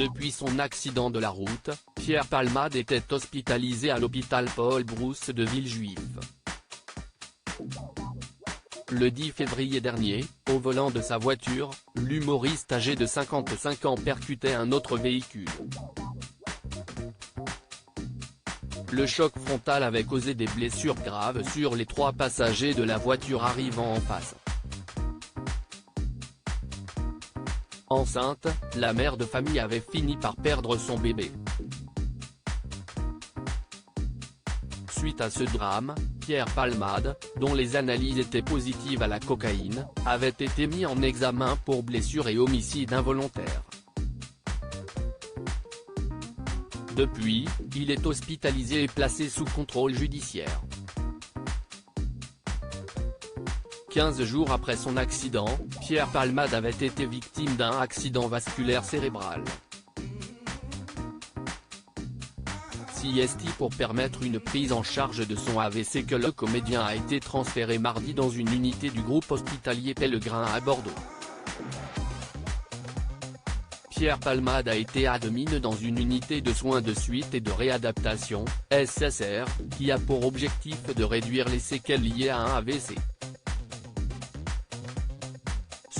Depuis son accident de la route, Pierre Palmade était hospitalisé à l'hôpital Paul Brousse de Villejuif. Le 10 février dernier, au volant de sa voiture, l'humoriste âgé de 55 ans percutait un autre véhicule. Le choc frontal avait causé des blessures graves sur les 3 passagers de la voiture arrivant en face. Enceinte, la mère de famille avait fini par perdre son bébé. Suite à ce drame, Pierre Palmade, dont les analyses étaient positives à la cocaïne, avait été mis en examen pour blessure et homicide involontaire. Depuis, il est hospitalisé et placé sous contrôle judiciaire. 15 jours après son accident, Pierre Palmade avait été victime d'un accident vasculaire cérébral. CIST pour permettre une prise en charge de son AVC que le comédien a été transféré mardi dans une unité du groupe hospitalier Pellegrin à Bordeaux. Pierre Palmade a été admis dans une unité de soins de suite et de réadaptation, SSR, qui a pour objectif de réduire les séquelles liées à un AVC.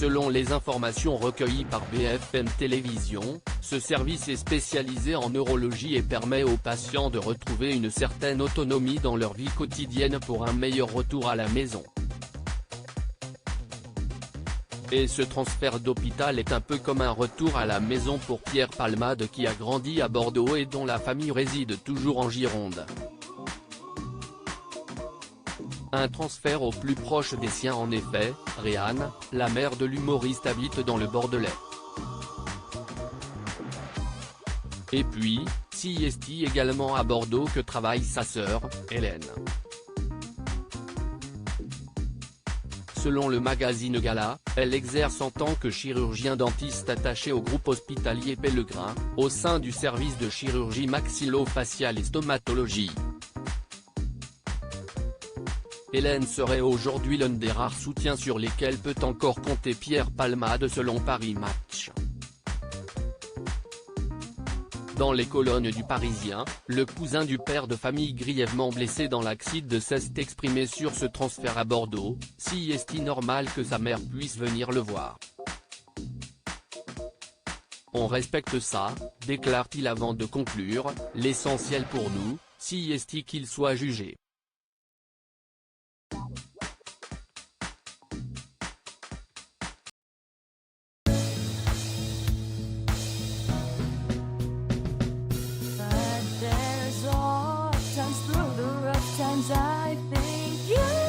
Selon les informations recueillies par BFM Télévision, ce service est spécialisé en neurologie et permet aux patients de retrouver une certaine autonomie dans leur vie quotidienne pour un meilleur retour à la maison. Et ce transfert d'hôpital est un peu comme un retour à la maison pour Pierre Palmade qui a grandi à Bordeaux et dont la famille réside toujours en Gironde. Un transfert au plus proche des siens en effet, Réanne, la mère de l'humoriste habite dans le Bordelais. Et puis, CIST également à Bordeaux que travaille sa sœur, Hélène. Selon le magazine Gala, elle exerce en tant que chirurgien dentiste attaché au groupe hospitalier Pellegrin, au sein du service de chirurgie maxillo-faciale et stomatologie. Hélène serait aujourd'hui l'un des rares soutiens sur lesquels peut encore compter Pierre Palmade selon Paris Match. Dans les colonnes du Parisien, le cousin du père de famille grièvement blessé dans l'accident s'est exprimé sur ce transfert à Bordeaux, si est-il normal que sa mère puisse venir le voir. On respecte ça, déclare-t-il avant de conclure, l'essentiel pour nous, si est-il qu'il soit jugé. I think you